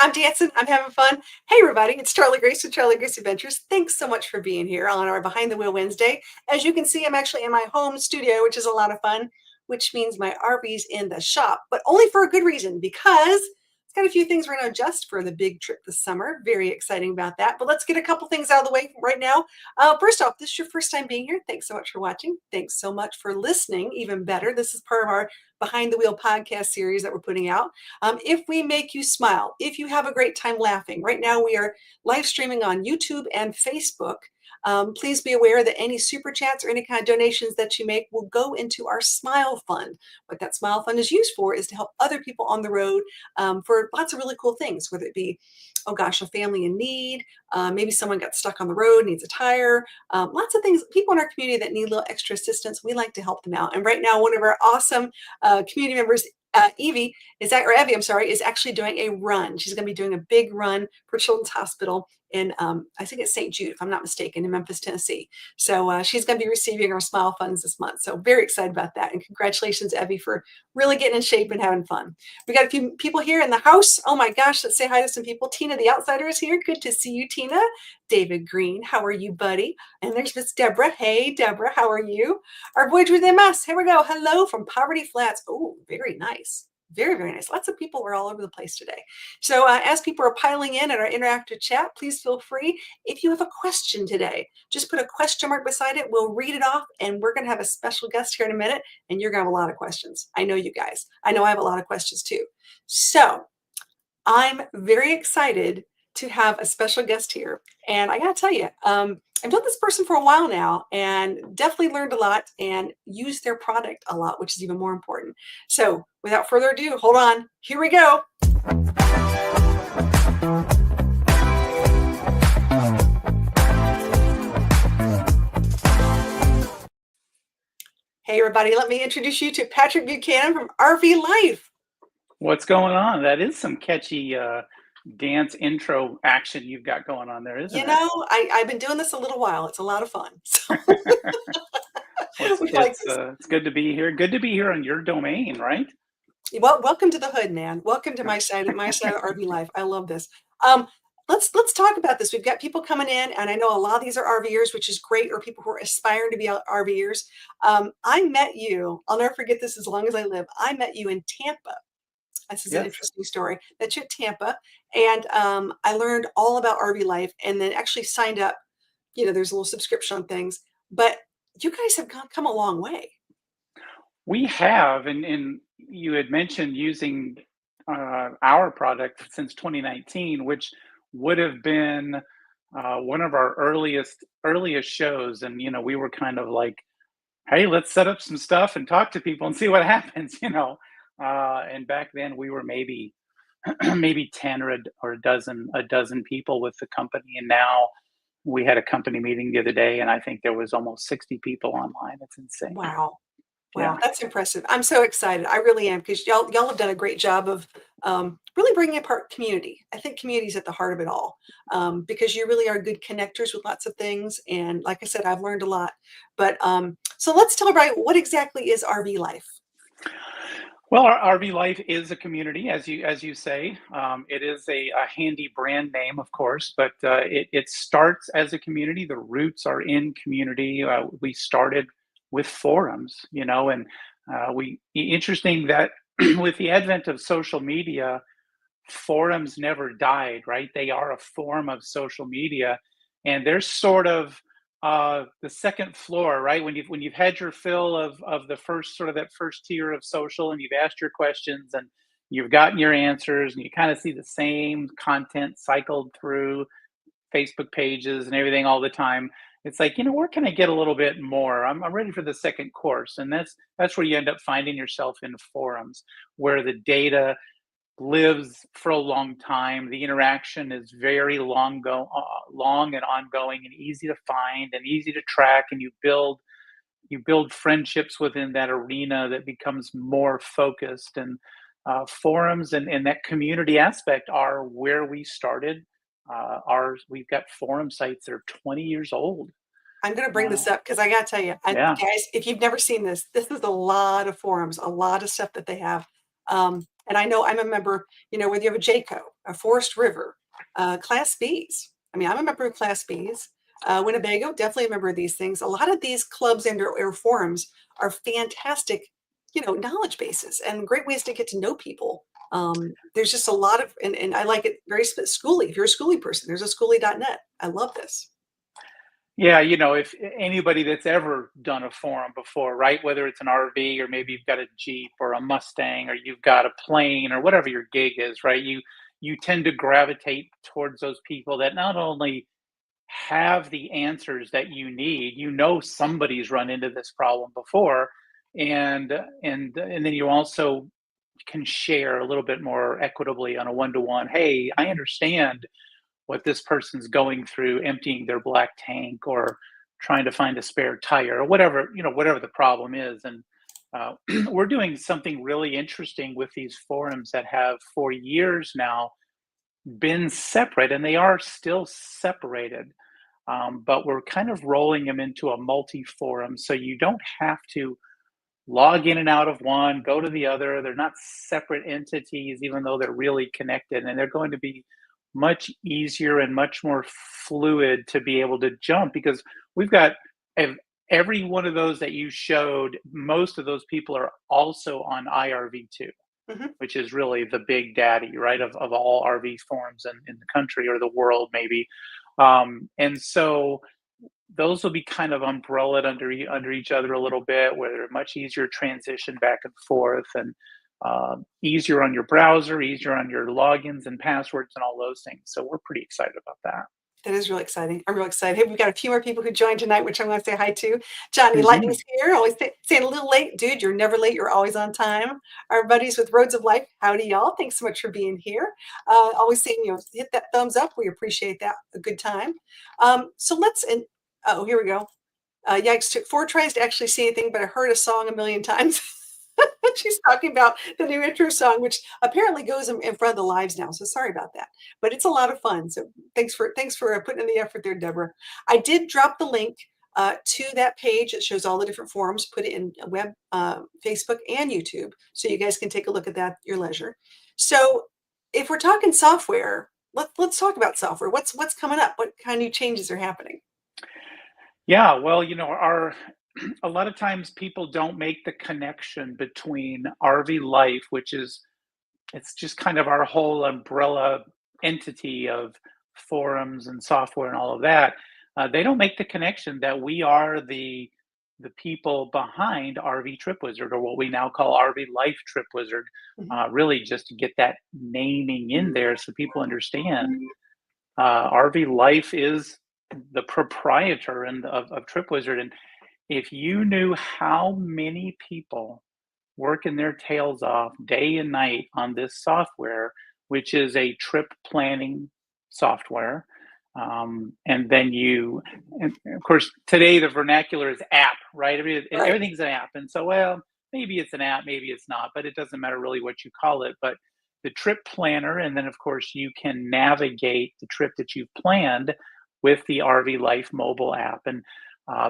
I'm dancing. I'm having fun. Hey, everybody. It's Charlie Grace with Charlie Grace Adventures. Thanks so much for being here on our Behind the Wheel Wednesday. As you can see, I'm actually in my home studio, which is a lot of fun, which means my RV's in the shop, but only for a good reason because it's got a few things we're going to adjust for the big trip this summer. Very exciting about that. But let's get a couple things out of the way right now. First off, this is your first time being here. Thanks so much for watching. Thanks so much for listening. Even better. This is part of our Behind the Wheel podcast series that we're putting out. If we make you smile, if you have a great time laughing, right now we are live streaming on YouTube and Facebook. Please be aware that any super chats or any kind of donations that you make will go into our Smile Fund. What that Smile Fund is used for is to help other people on the road for lots of really cool things, whether it be, oh gosh, a family in need, maybe someone got stuck on the road, needs a tire, lots of things, people in our community that need a little extra assistance. We like to help them out. And right now, one of our awesome community members, Evie, Evie, I'm sorry, is actually doing a run. She's going to be doing a big run for Children's Hospital in, I think it's St. Jude, if I'm not mistaken, in Memphis, Tennessee. So she's going to be receiving our Smile Funds this month. So very excited about that. And congratulations, Evie, for really getting in shape and having fun. We got a few people here in the house. Oh my gosh, let's say hi to some people. Tina, the outsider, is here. Good to see you, Tina. David Green, how are you, buddy? And there's Miss Deborah. Hey, Deborah, how are you? Our Voyage with MS. Here we go. Hello from Poverty Flats. Oh, very nice. Very, very nice. Lots of people were all over the place today. So as people are piling in our interactive chat, please feel free. If you have a question today, just put a question mark beside it. We'll read it off, and we're going to have a special guest here in a minute, and you're going to have a lot of questions. I know you guys. I know I have a lot of questions too. So I'm very excited to have a special guest here. And I got to tell you, I've known this person for a while now and definitely learned a lot and used their product a lot, which is even more important. So without further ado, hold on. Here we go. Hey, everybody, let me introduce you to Patrick Buchanan from RV Life. What's going on? That is some catchy dance intro action you've got going on there, isn't it? You know, I've been doing this a little while. It's a lot of fun. So it's good to be here. Good to be here on your domain, right? Well, welcome to the hood, man. Welcome to my side of RV Life. I love this. Let's talk about this. We've got people coming in, and I know a lot of these are RVers, which is great, or people who are aspiring to be RVers. I met you. I'll never forget this as long as I live. I met you in Tampa. This is an interesting story. That's at Tampa, and I learned all about RV life, and then actually signed up. You know, there's a little subscription on things, but you guys have come a long way. We have, and you had mentioned using our product since 2019, which would have been one of our earliest shows, and we were kind of like, hey, let's set up some stuff and talk to people and see what happens, and back then we were maybe 10 or a dozen people with the company, and now we had a company meeting the other day, and I think there was almost 60 people online. It's insane. Wow. That's impressive. I'm so excited. I really am, because y'all have done a great job of really bringing apart community. I think community is at the heart of it all, because you really are good connectors with lots of things. And like I said, I've learned a lot. But so let's tell everybody, what exactly is RV Life? Well, our RV Life is a community, as you say. It is a handy brand name, of course, but it starts as a community. The roots are in community. We started with forums, and interesting that with the advent of social media, forums never died, right? They are a form of social media, and they're sort of the second floor, right? When you've had your fill of the first sort of that first tier of social, and you've asked your questions and you've gotten your answers, and you kind of see the same content cycled through Facebook pages and everything all the time. It's like, where can I get a little bit more? I'm ready for the second course, and that's where you end up finding yourself in forums, where the data lives for a long time. The interaction is very long and ongoing, and easy to find and easy to track, and you build friendships within that arena that becomes more focused. And forums and that community aspect are where we started. We've got forum sites that are 20 years old. I'm going to bring this up because I got to tell you, guys, if you've never seen this, this is a lot of forums, a lot of stuff that they have. And I know I'm a member, whether you have a JCO, a Forest River, Class Bs. I mean, I'm a member of Class Bs. Winnebago, definitely a member of these things. A lot of these clubs and or forums are fantastic, knowledge bases and great ways to get to know people. There's just a lot of, and I like it very schooly. If you're a schooly person, there's a schooly.net. I love this. Yeah, if anybody that's ever done a forum before, right? Whether it's an RV or maybe you've got a Jeep or a Mustang or you've got a plane or whatever your gig is, right? You tend to gravitate towards those people that not only have the answers that you need, somebody's run into this problem before, and then you also can share a little bit more equitably on a one-to-one. Hey, I understand what this person's going through emptying their black tank or trying to find a spare tire or whatever the problem is. And we're doing something really interesting with these forums that have for years now been separate, and they are still separated, but we're kind of rolling them into a multi-forum, so you don't have to log in and out of one, go to the other. They're not separate entities, even though they're really connected, and they're going to be much easier and much more fluid to be able to jump, because we've got every one of those that you showed. Most of those people are also on IRV2, which is really the big daddy, right, of all RV forums in the country or the world, maybe. And so those will be kind of umbrellaed under each other a little bit, where they're much easier transition back and forth, and easier on your browser, easier on your logins and passwords and all those things. So we're pretty excited about that. That is really exciting. I'm real excited. Hey, we've got a few more people who joined tonight, which I'm going to say hi to. Johnny Mm-hmm. Lightning's here, always saying a little late. Dude, you're never late. You're always on time. Our buddies with Roads of Life, howdy, y'all. Thanks so much for being here. Always saying, hit that thumbs up. We appreciate that. A good time. So here we go. Yikes, took 4 tries to actually see anything, but I heard a song a million times. She's talking about the new intro song, which apparently goes in front of the lives now. So sorry about that, but it's a lot of fun. So thanks for putting in the effort there, Deborah. I did drop the link to that page that shows all the different forums. Put it in web, Facebook, and YouTube, so you guys can take a look at that at your leisure. So if we're talking software, let's talk about software. What's coming up? What kind of new changes are happening? Yeah, well, a lot of times people don't make the connection between RV Life, which is it's just kind of our whole umbrella entity of forums and software and all of that. They don't make the connection that we are the people behind RV Trip Wizard, or what we now call RV Life Trip Wizard. Really, just to get that naming in there so people understand. RV Life is the proprietor of Trip Wizard, and if you knew how many people working their tails off day and night on this software, which is a trip planning software. And then and of course, today the vernacular is app, right? I mean, Right. everything's an app. And so, well, maybe it's an app, maybe it's not, but it doesn't matter really what you call it. But the trip planner, and then of course, you can navigate the trip that you've planned with the RV Life mobile app. And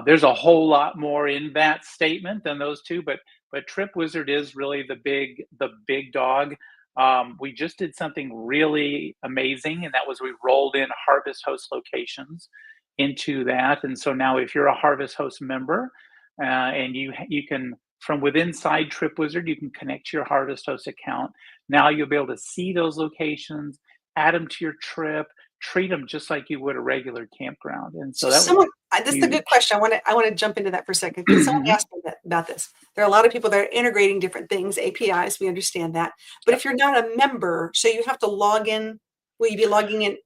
there's a whole lot more in that statement than those two, but Trip Wizard is really the big dog. We just did something really amazing, and that was we rolled in Harvest Host locations into that. And so now, if you're a Harvest Host member, and you can, from within inside Trip Wizard, you can connect to your Harvest Host account. Now you'll be able to see those locations, add them to your trip, treat them just like you would a regular campground. And so So that was this is a good huge. question. I want to jump into that for a second, because someone asked me about this. There are a lot of people that are integrating different things, APIs. We understand that, but if you're not a member, so you have to log in. Will you be logging in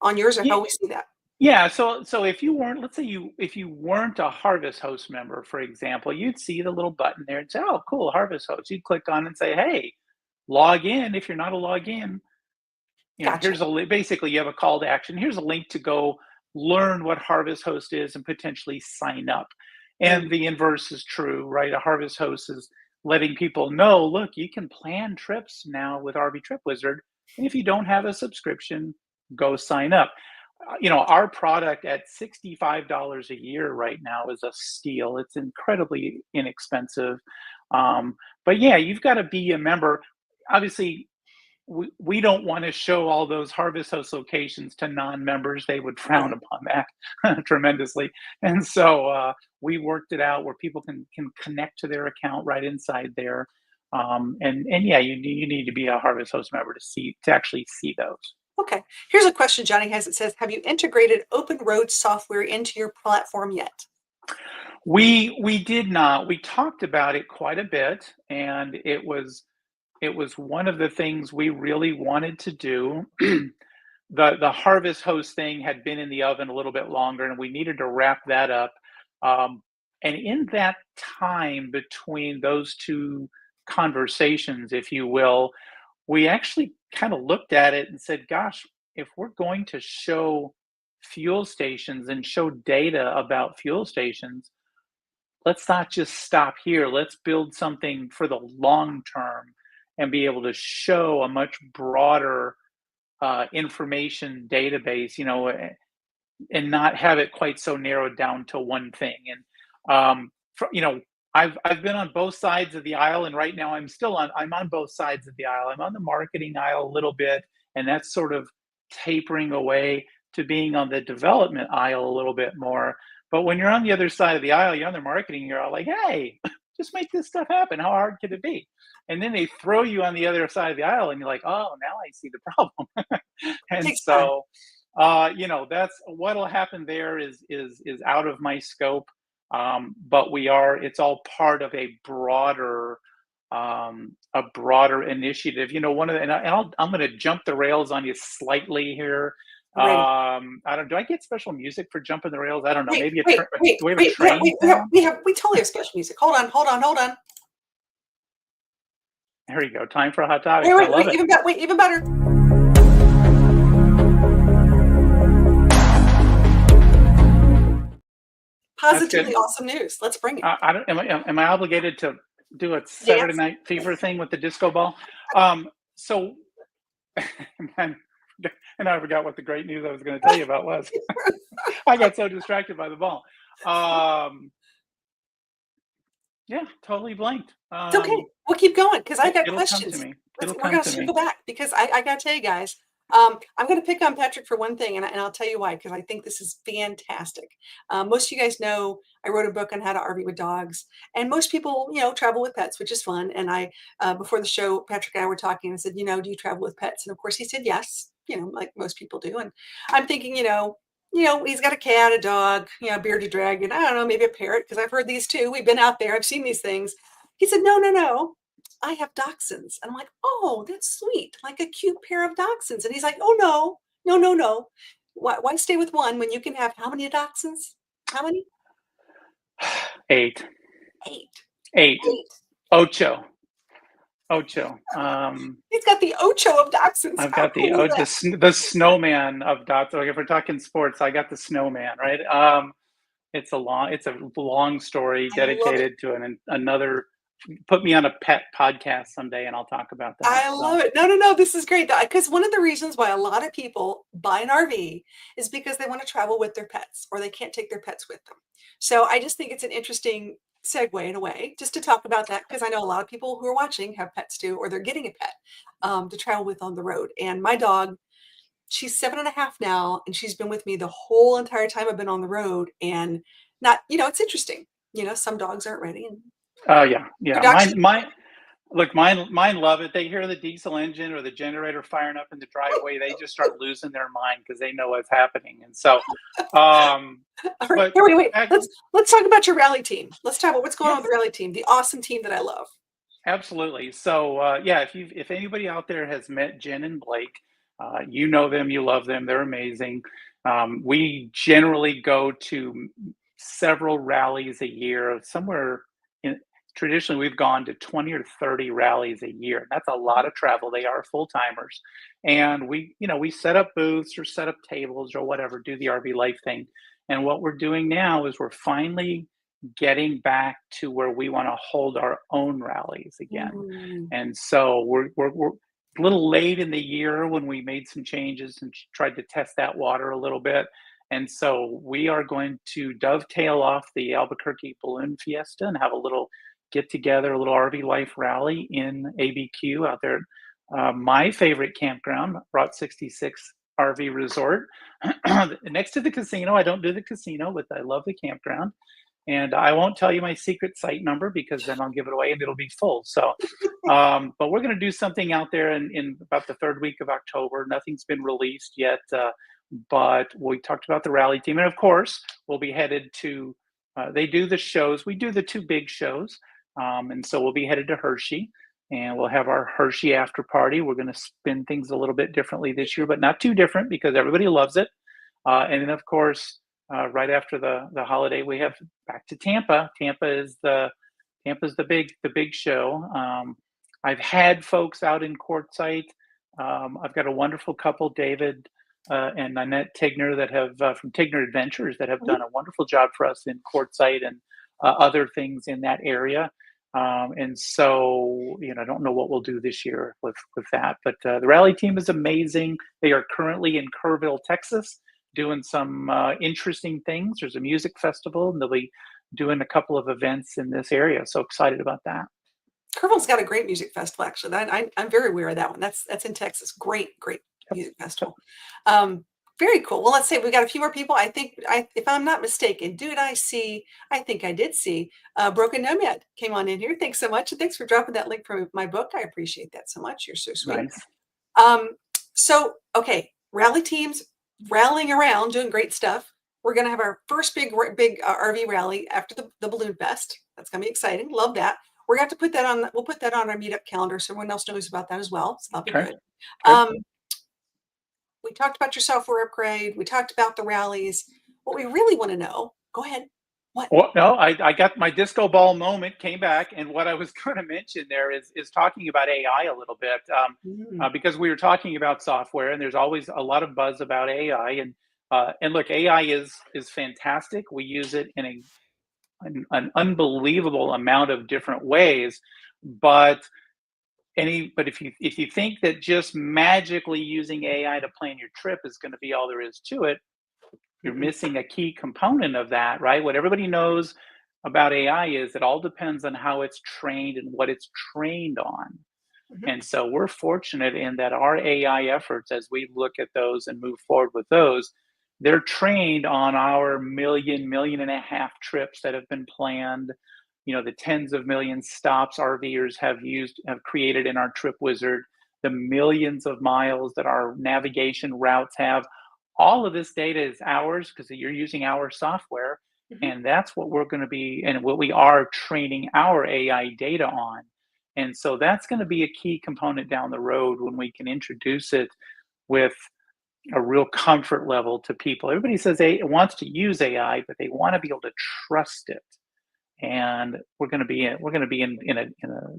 on yours, or Yeah, how we see that? yeah. So if you weren't, let's say if you weren't a Harvest Host member, for example, you'd see the little button there and say, "Oh, cool, Harvest Host." You'd click on it and say, "Hey, log in." If you're not a login, Gotcha. here's basically you have a call to action. Here's a link to go learn what Harvest Host is and potentially sign up. Mm. And the inverse is true, right? A Harvest Host is letting people know, look, you can plan trips now with RV Trip Wizard. And if you don't have a subscription, go sign up. Our product at $65 a year right now is a steal. It's incredibly inexpensive. But yeah, you've got to be a member. obviously we don't want to show all those Harvest Host locations to non-members. They would frown Right. upon that tremendously. And so we worked it out where people can connect to their account right inside there. And yeah, you need to be a Harvest Host member to actually see those. Okay. Here's a question Johnny has. It says, have you integrated Open Road software into your platform yet? We did not. We talked about it quite a bit, and it was one of the things we really wanted to do. The Harvest Host thing had been in the oven a little bit longer, and we needed to wrap that up. Um, and in that time between those two conversations, if you will, we actually kind of looked at it and said, "Gosh, if we're going to show fuel stations and show data about fuel stations, let's not just stop here. Let's build something for the long term and be able to show a much broader information database, and not have it quite so narrowed down to one thing." And I've been on both sides of the aisle, and right now I'm on both sides of the aisle. I'm on the marketing aisle a little bit, and that's sort of tapering away to being on the development aisle a little bit more. But when you're on the other side of the aisle, you're on the marketing, you're all like, "Hey, just make this stuff happen. How hard could it be?" And then they throw you on the other side of the aisle, and you're like, "Oh, now I see the problem." And Takes time. so, that's what'll happen there is out of my scope. But it's all part of a broader initiative. One of the, I'm going to jump the rails on you slightly here. Ready. I don't. Do I get special music for jumping the rails? I don't know. Wait, Maybe wait, wait, do we have a wait. train sound? We totally have special music. Hold on, hold on, hold on. There you go. Time for hot topics. Wait, I wait, love wait, it. even better. That's Positively good. awesome news. Let's bring it. I don't. Am I obligated to do a Saturday Dance. Night Fever thing with the disco ball? So, and I forgot what the great news I was going to tell you about was. I got so distracted by the ball. Yeah, totally blanked. It's okay. We'll keep going because I got It'll come to questions. me. It'll We're come going to to me. circle back because I got to tell you guys, I'm going to pick on Patrick for one thing, and I'll tell you why, because I think this is fantastic. Most of you guys know I wrote a book on how to RV with dogs, and most people, travel with pets, which is fun. And before the show, Patrick and I were talking and said, do you travel with pets? And of course, he said yes, like most people do. And I'm thinking, he's got a cat, a dog, a bearded dragon. I don't know, maybe a parrot, because I've heard these too. We've been out there. I've seen these things. He said, no, no, no. I have dachshunds. And I'm like, oh, that's sweet. Like a cute pair of dachshunds. And he's like, oh, no, no, no, no. Why stay with one when you can have how many dachshunds? How many? 8. Eight. 8. Eight. Ocho. He's got the ocho of dachshunds. I've How got cool is that? the snowman of dots. Like if we're talking sports, I got the snowman, right? It's a long story I love it. dedicated to another. Put me on a pet podcast someday, and I'll talk about that. I So love it. No, no, no. This is great. Because one of the reasons why a lot of people buy an RV is because they want to travel with their pets or they can't take their pets with them. So I just think it's an interesting segue in a way just to talk about that because I know a lot of people who are watching have pets too, or they're getting a pet to travel with on the road. And my dog, she's 7.5 now, and she's been with me the whole entire time I've been on the road. And not, it's interesting. Some dogs aren't ready. And yeah, your yeah. dog Mine love it. They hear the diesel engine or the generator firing up in the driveway, they just start losing their mind because they know what's happening. And so, All right, but wait. Let's talk about your rally team. Let's talk about what's going on yes, with the rally team, the awesome team that I love. absolutely. So, yeah, if anybody out there has met Jen and Blake, you know them, you love them, they're amazing. We generally go to several rallies a year, somewhere in traditionally we've gone to 20 or 30 rallies a year. That's a lot of travel. They are full timers. And we set up booths or set up tables or whatever, do the RV life thing. And what we're doing now is we're finally getting back to where we want to hold our own rallies again. Mm, And so we're a little late in the year when we made some changes and tried to test that water a little bit. And so we are going to dovetail off the Albuquerque Balloon Fiesta and have a little get together, a little RV life rally in ABQ out there. My favorite campground, Route 66 RV Resort, next to the casino. I don't do the casino, but I love the campground. And I won't tell you my secret site number because then I'll give it away and it'll be full. So, but we're going to do something out there in about the third week of October. Nothing's been released yet, but we talked about the rally team. And of course, we'll be headed to, they do the shows. We do the two big shows. And so we'll be headed to Hershey and we'll have our Hershey after party. We're going to spin things a little bit differently this year, but not too different because everybody loves it. And then of course, right after the holiday, we have back to Tampa. Tampa's the big show. I've had folks out in Quartzsite. I've got a wonderful couple, David and Nanette Tigner, that have from Tigner Adventures that have done a wonderful job for us in Quartzsite and other things in that area. And so, I don't know what we'll do this year with that, but the rally team is amazing. They are currently in Kerrville, Texas, doing some interesting things. There's a music festival, and they'll be doing a couple of events in this area. So excited about that. Kerrville's got a great music festival, actually. I'm very aware of that one. That's in Texas. Great music festival. Very cool. Well, let's say we got a few more people. I think, if I'm not mistaken, I think I did see Broken Nomad came on in here. Thanks so much. And thanks for dropping that link for my book. I appreciate that so much. You're so sweet. Nice. So, okay, rally teams rallying around, doing great stuff. We're going to have our first big RV rally after the Balloon Fest. That's going to be exciting. Love that. We're going to have to put that on. We'll put that on our meetup calendar so everyone else knows about that as well. So that'll be good. We talked about your software upgrade. We talked about the rallies. What we really want to know, go ahead. What? Well, no, I got my disco ball moment, came back. And what I was going to mention there is talking about AI a little bit, because we were talking about software and there's always a lot of buzz about AI. And look, AI is fantastic. We use it in an unbelievable amount of different ways, but if you think that just magically using AI to plan your trip is going to be all there is to it, you're missing a key component of that, right? What everybody knows about AI is it all depends on how it's trained and what it's trained on. And so we're fortunate in that our AI efforts, as we look at those and move forward with those, they're trained on our million and a half trips that have been planned, the tens of millions stops RVers have created in our Trip Wizard, the millions of miles that our navigation routes have. All of this data is ours because you're using our software, and that's what we're going to be, and what we are training our AI data on. And so that's going to be a key component down the road when we can introduce it with a real comfort level to people. Everybody says they wants to use AI, but they want to be able to trust it. And we're going to be in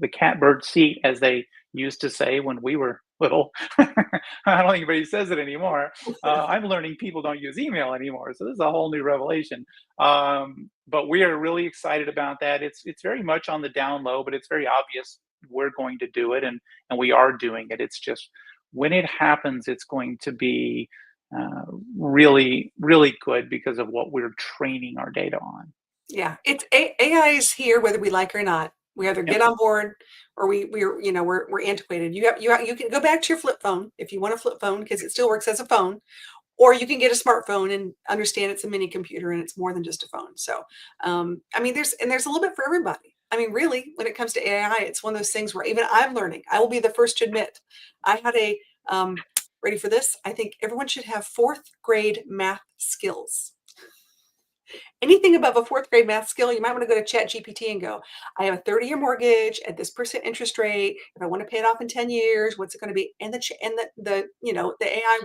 the catbird seat, as they used to say when we were little. I don't think anybody says it anymore. I'm learning people don't use email anymore, so this is a whole new revelation. But we are really excited about that. It's very much on the down low, but it's very obvious we're going to do it, and we are doing it. It's just when it happens, it's going to be really, really good because of what we're training our data on. Yeah, it's AI is here whether we like it or not. We either get on board or we're antiquated. You can go back to your flip phone if you want a flip phone because it still works as a phone, or you can get a smartphone and understand it's a mini computer and it's more than just a phone. So, there's a little bit for everybody. Really, when it comes to AI, it's one of those things where even I'm learning. I will be the first to admit, I had ready for this? I think everyone should have 4th grade math skills. Anything above a 4th grade math skill, you might want to go to ChatGPT and go, I have a 30-year mortgage at this % interest rate. If I want to pay it off in 10 years, what's it going to be? And the AI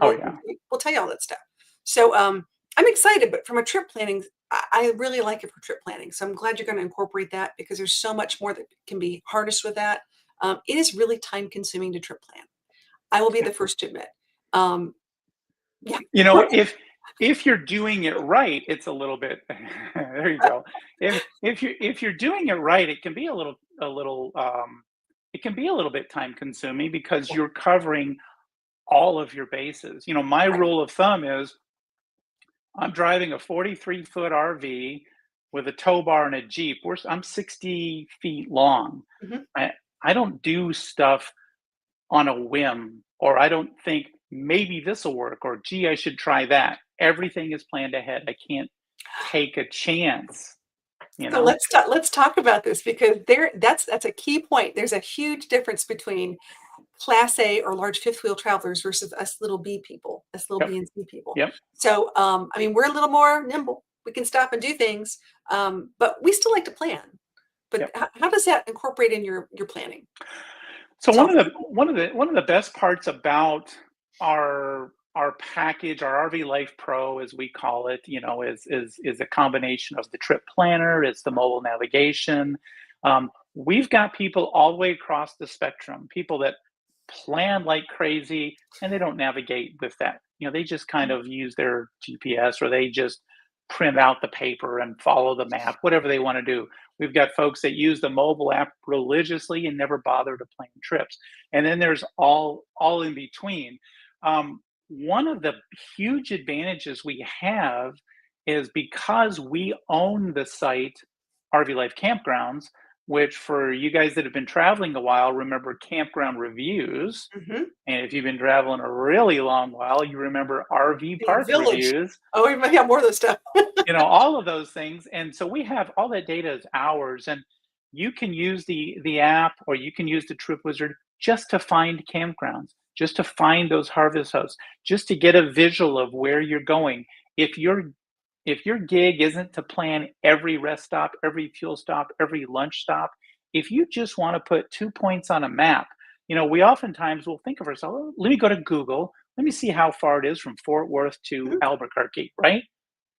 will tell you all that stuff. So I'm excited, but from a trip planning, I really like it for trip planning. So I'm glad you're going to incorporate that because there's so much more that can be harnessed with that. It is really time consuming to trip plan. I will be the first to admit. If you're doing it right, it's a little bit. There you go. If you're doing it right, it can be a little bit time consuming because you're covering all of your bases. My rule of thumb is I'm driving a 43-foot RV with a tow bar and a Jeep. I'm 60 feet long. Mhm. I, I don't do stuff on a whim, or I don't think maybe this will work, or gee, I should try that. Everything is planned ahead. I can't take a chance, you So know? let's talk about this because that's a key point. There's a huge difference between Class A or large fifth wheel travelers versus us little B people, us little Yep. B and C people. Yep. So, I mean, we're a little more nimble. We can stop and do things, but we still like to plan. But Yep. how does that incorporate in your planning? So Tell one of the best parts about our package, our RV Life Pro, as we call it, is a combination of the trip planner, it's the mobile navigation. We've got people all the way across the spectrum, people that plan like crazy and they don't navigate with that. They just kind of use their GPS, or they just print out the paper and follow the map, whatever they want to do. We've got folks that use the mobile app religiously and never bother to plan trips. And then there's all in between. One of the huge advantages we have is because we own the site RV Life Campgrounds, which for you guys that have been traveling a while, remember campground reviews. Mhm. And if you've been traveling a really long while, you remember RV The park village. reviews, Oh, we might have more of those stuff. all of those things. And so we have all that data is ours. And you can use the app, or you can use the Trip Wizard just to find campgrounds, just to find those harvest hosts, just to get a visual of where you're going. If your gig isn't to plan every rest stop, every fuel stop, every lunch stop, if you just want to put 2 points on a map, we oftentimes will think of ourselves, "Oh, let me go to Google, let me see how far it is from Fort Worth to Mhm. Albuquerque," right?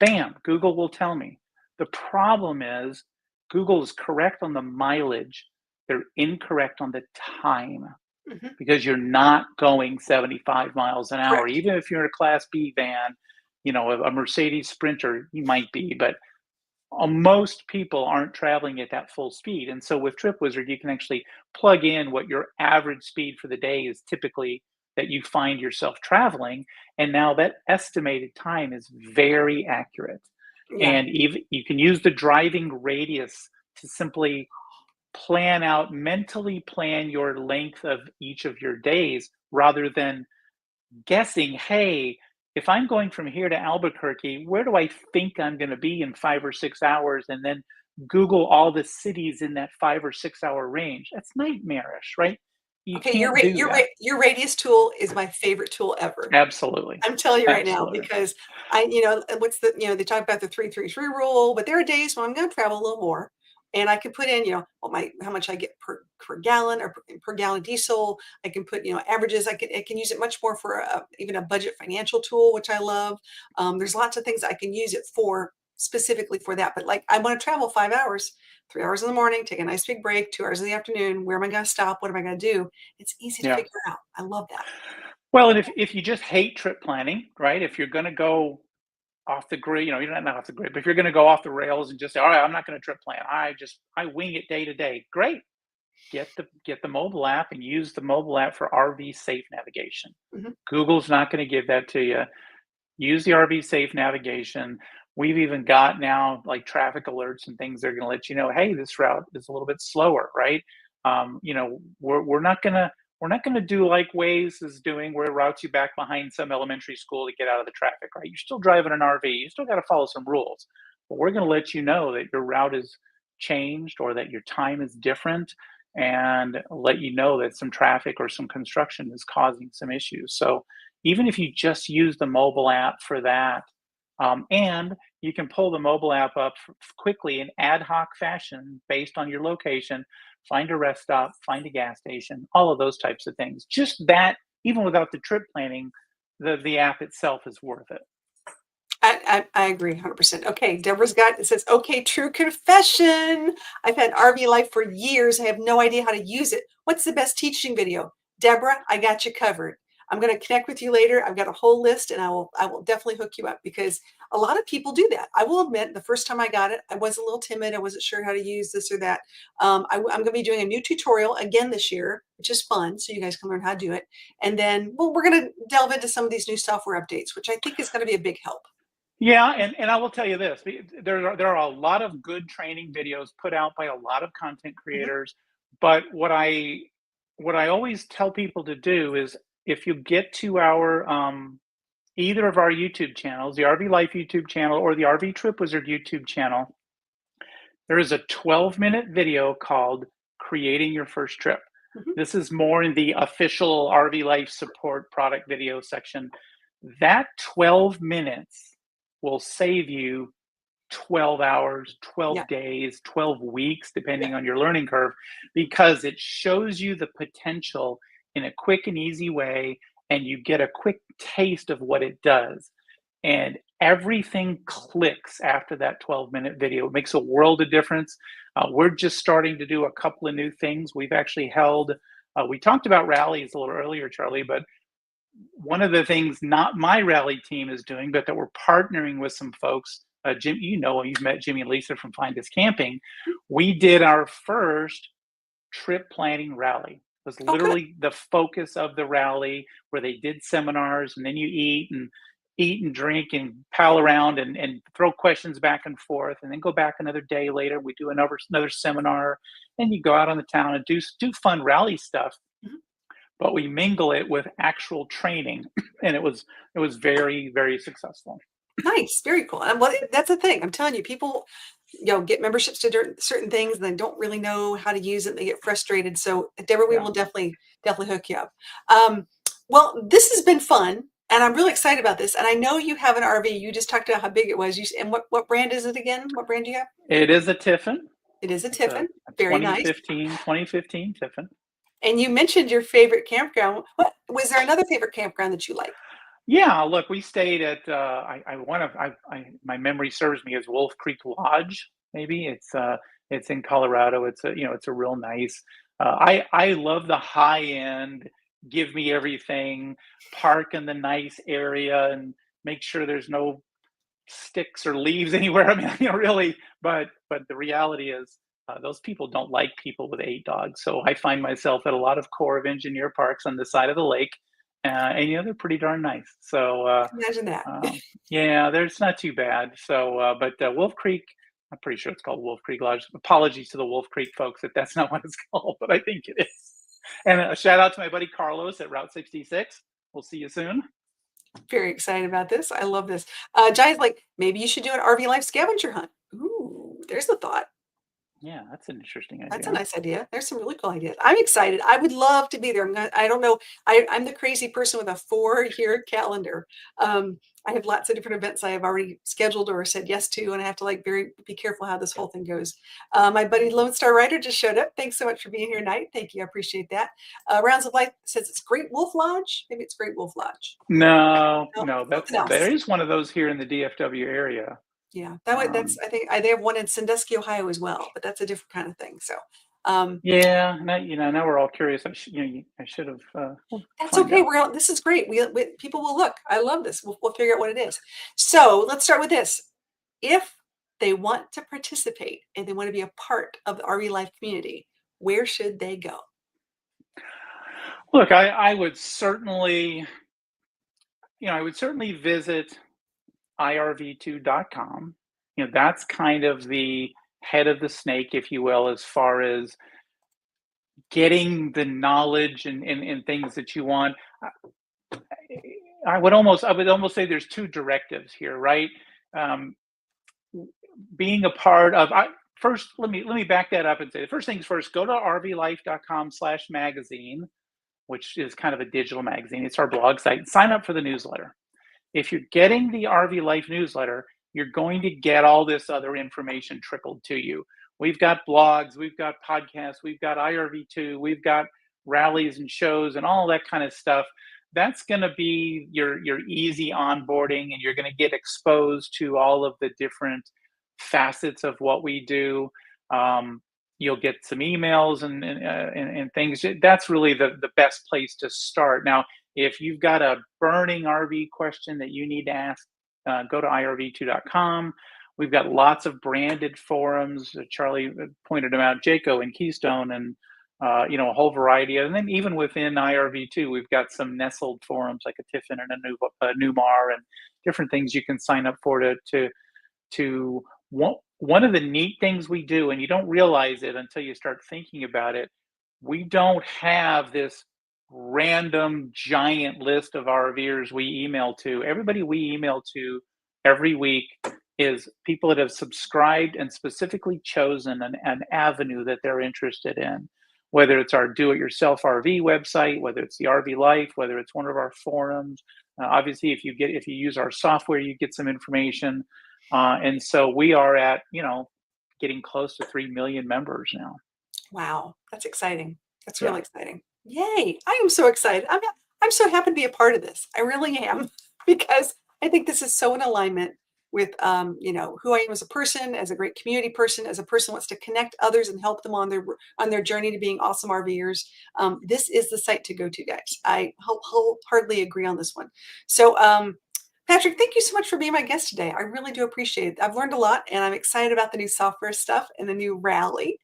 Bam, Google will tell me. The problem is Google is correct on the mileage, they're incorrect on the time, Mhm. because you're not going 75 miles an hour. Correct. Even if you're in a Class B van, a Mercedes Sprinter, you might be, but most people aren't traveling at that full speed. And so with TripWizard, you can actually plug in what your average speed for the day is typically that you find yourself traveling. And now that estimated time is very accurate. Yeah. And even you can use the driving radius to simply mentally plan your length of each of your days, rather than guessing, hey, if I'm going from here to Albuquerque, where do I think I'm going to be in 5 or 6 hours? And then Google all the cities in that 5 or 6 hour range. That's nightmarish, right? You Okay, can't do that. your radius tool is my favorite tool ever. Absolutely. I'm telling you right now Absolutely. because what's they talk about the 3-3-3 rule, but there are days when I'm going to travel a little more, and I can put in, how much I get per gallon or per gallon diesel. I can put, averages. I can use it much more for even a budget financial tool, which I love. There's lots of things I can use it for specifically for that. But like I want to travel 5 hours, 3 hours in the morning, take a nice big break, 2 hours in the afternoon. Where am I going to stop? What am I going to do? It's easy to Yeah. figure out. I love that. Well, and if you just hate trip planning, right? If you're going to go off the grid, you're not off the grid, but if you're going to go off the rails and just say, all right, I'm not going to trip plan. I wing it day to day. Great. Get the mobile app and use the mobile app for RV safe navigation. Mhm. Google's not going to give that to you. Use the RV safe navigation. We've even got now like traffic alerts and things that are going to let you know, hey, this route is a little bit slower, right? We're not gonna do like Waze is doing, where it routes you back behind some elementary school to get out of the traffic, right? You're still driving an RV. You still got to follow some rules, but we're going to let you know that your route is changed, or that your time is different, and let you know that some traffic or some construction is causing some issues. So even if you just use the mobile app for that, and you can pull the mobile app up quickly in ad hoc fashion based on your location, find a rest stop, find a gas station, all of those types of things. Just that, even without the trip planning, the app itself is worth it. I agree 100%. Okay, Deborah's got it says, okay, true confession. I've had RV Life for years. I have no idea how to use it. What's the best teaching video? Deborah, I got you covered. I'm going to connect with you later. I've got a whole list, and I will definitely hook you up, because a lot of people do that. I will admit, the first time I got it, I was a little timid. I wasn't sure how to use this or that. I'm going to be doing a new tutorial again this year, which is fun, so you guys can learn how to do it. And then, well, we're going to delve into some of these new software updates, which I think is going to be a big help. Yeah, and I will tell you this: there are a lot of good training videos put out by a lot of content Mhm. creators. But what I always tell people to do is, if you get to our either of our YouTube channels, the RV Life YouTube channel or the RV Trip Wizard YouTube channel, there is a 12-minute video called "Creating Your First Trip." Mhm. This is more in the official RV Life support product video section. That 12 minutes will save you 12 hours, Yeah. 12 days, 12 weeks, Yeah. depending on your learning curve, because it shows you the potential in a quick and easy way, and you get a quick taste of what it does. And everything clicks after that 12-minute video. It makes a world of difference. We're just starting to do a couple of new things. We've actually held, we talked about rallies a little earlier, Charlie, but one of the things not my rally team is doing, but that we're partnering with some folks. Jim, you've met Jimmy and Lisa from Find Us Camping. We did our first trip planning rally. It was Oh, good. literally the focus of the rally, where they did seminars, and then you eat and drink and pal around and throw questions back and forth, and then go back another day later. We do another seminar, and you go out on the town and do fun rally stuff, Mhm. but we mingle it with actual training, and it was very, very successful. Nice, very cool. And well, that's the thing. I'm telling you, people, get memberships to certain things and then don't really know how to use it. And they get frustrated. So, Deborah, we Yeah. will definitely hook you up. Um, well, this has been fun, and I'm really excited about this. And I know you have an RV. You just talked about how big it was. And what brand is it again? What brand do you have? It is a Tiffin. It is a It's a, Tiffin. a Very nice. 2015 Tiffin. And you mentioned your favorite campground. What was there another favorite campground that you like? Yeah, look, we stayed at my memory serves me as Wolf Creek Lodge. Maybe it's in Colorado. It's a real nice. I love the high end. Give me everything. Park in the nice area and make sure there's no sticks or leaves anywhere. I mean, really. But the reality is, those people don't like people with 8 dogs. So I find myself at a lot of Corps of Engineer parks on the side of the lake, and they're pretty darn nice. So Imagine that. yeah, there's not too bad. So, but Wolf Creek, I'm pretty sure it's called Wolf Creek Lodge. Apologies to the Wolf Creek folks if that's not what it's called, but I think it is. And a shout out to my buddy Carlos at Route 66. We'll see you soon. Very excited about this. I love this. Jai's like, maybe you should do an RV life scavenger hunt. Ooh, there's a thought. Yeah, that's an interesting That's a idea. nice idea. There's some really cool ideas. I'm excited. I would love to be there. I don't know. I'm the crazy person with a 4-year calendar. I have lots of different events I have already scheduled or said yes to, and I have to be careful how this whole thing goes. My buddy Lone Star Rider just showed up. Thanks so much for being here tonight. Thank you. I appreciate that. Rounds of Life says it's Great Wolf Lodge. Maybe it's Great Wolf Lodge. No, No, no, something there else. is one of those here in the DFW area. Yeah, that's Um, I think they have one in Sandusky, Ohio as well, but that's a different kind of thing. So, um, yeah, now we're all curious. I should have. We'll that's find okay. out. This is great. People will look. I love this. We'll figure out what it is. So let's start with this. If they want to participate and they want to be a part of the RV Life community, where should they go? Look, I would certainly, visit irv2.com. That's kind of the head of the snake, if you will, as far as getting the knowledge and things that you want. I would almost say there's two directives here, right? Um, Being a part of first, let me back that up and say the first things first. Go to rvlife.com/magazine, which is kind of a digital magazine. It's our blog site. Sign up for the newsletter. If you're getting the RV Life newsletter, you're going to get all this other information trickled to you. We've got blogs, we've got podcasts, we've got IRV2, we've got rallies and shows and all that kind of stuff. That's going to be your easy onboarding, and you're going to get exposed to all of the different facets of what we do. You'll get some emails and things. That's really the best place to start. Now, if you've got a burning RV question that you need to ask, go to irv2.com. We've got lots of branded forums. Charlie pointed them out, Jayco and Keystone and a whole variety of, and then even within IRV too, we've got some nestled forums like a Tiffin and a Newmar and different things you can sign up for to one of the neat things we do, and you don't realize it until you start thinking about it. We don't have this random giant list of RVers we email to. Everybody we email to every week is people that have subscribed and specifically chosen an avenue that they're interested in, whether it's our do-it-yourself RV website, whether it's the RV Life, whether it's one of our forums. Obviously, if you use our software, you get some information. And so we are at, getting close to 3 million members now. Wow, that's exciting. That's Yeah. really exciting. Yay! I am so excited. I'm so happy to be a part of this. I really am because I think this is so in alignment with who I am as a person, as a great community person, as a person who wants to connect others and help them on their journey to being awesome RVers. This is the site to go to, guys. I wholeheartedly agree on this one. So Patrick, thank you so much for being my guest today. I really do appreciate it. I've learned a lot and I'm excited about the new software stuff and the new rally.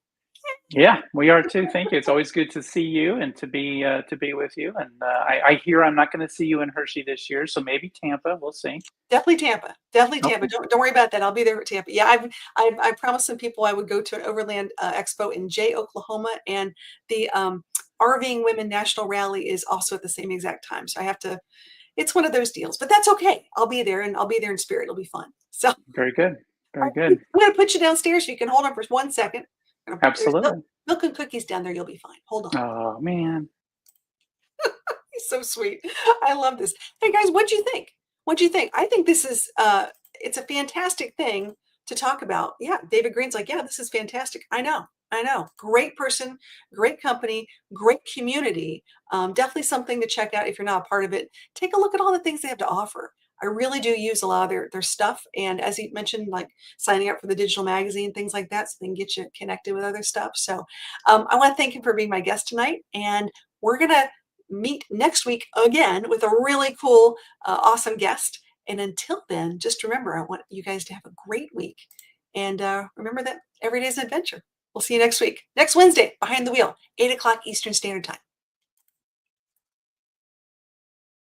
Yeah, we are too. Thank you. It's always good to see you and to be with you. And I hear I'm not going to see you in Hershey this year, so maybe Tampa. We'll see. Definitely Tampa. Definitely Tampa. Okay. Don't worry about that. I'll be there at Tampa. Yeah, I promised some people I would go to an Overland Expo in Jay, Oklahoma, and the RVing Women National Rally is also at the same exact time. So I have to. It's one of those deals, but that's okay. I'll be there, and I'll be there in spirit. It'll be fun. So Very good. Very I'm good. going to put you downstairs. So you can hold on for 1 second. There's Absolutely. milk and cookies down there. You'll be fine. Hold on. Oh man. He's so sweet. I love this. Hey guys, what'd you think? What'd you think? I think this is it's a fantastic thing to talk about. Yeah, David Green's like, yeah, this is fantastic. I know. I know. Great person, great company, great community. Definitely something to check out if you're not a part of it. Take a look at all the things they have to offer. I really do use a lot of their stuff. And as he mentioned, like signing up for the digital magazine, things like that, so they can get you connected with other stuff. So I want to thank him for being my guest tonight. And we're going to meet next week again with a really cool, awesome guest. And until then, just remember, I want you guys to have a great week. And remember that every day is an adventure. We'll see you next week, next Wednesday, behind the wheel, 8 o'clock Eastern Standard Time.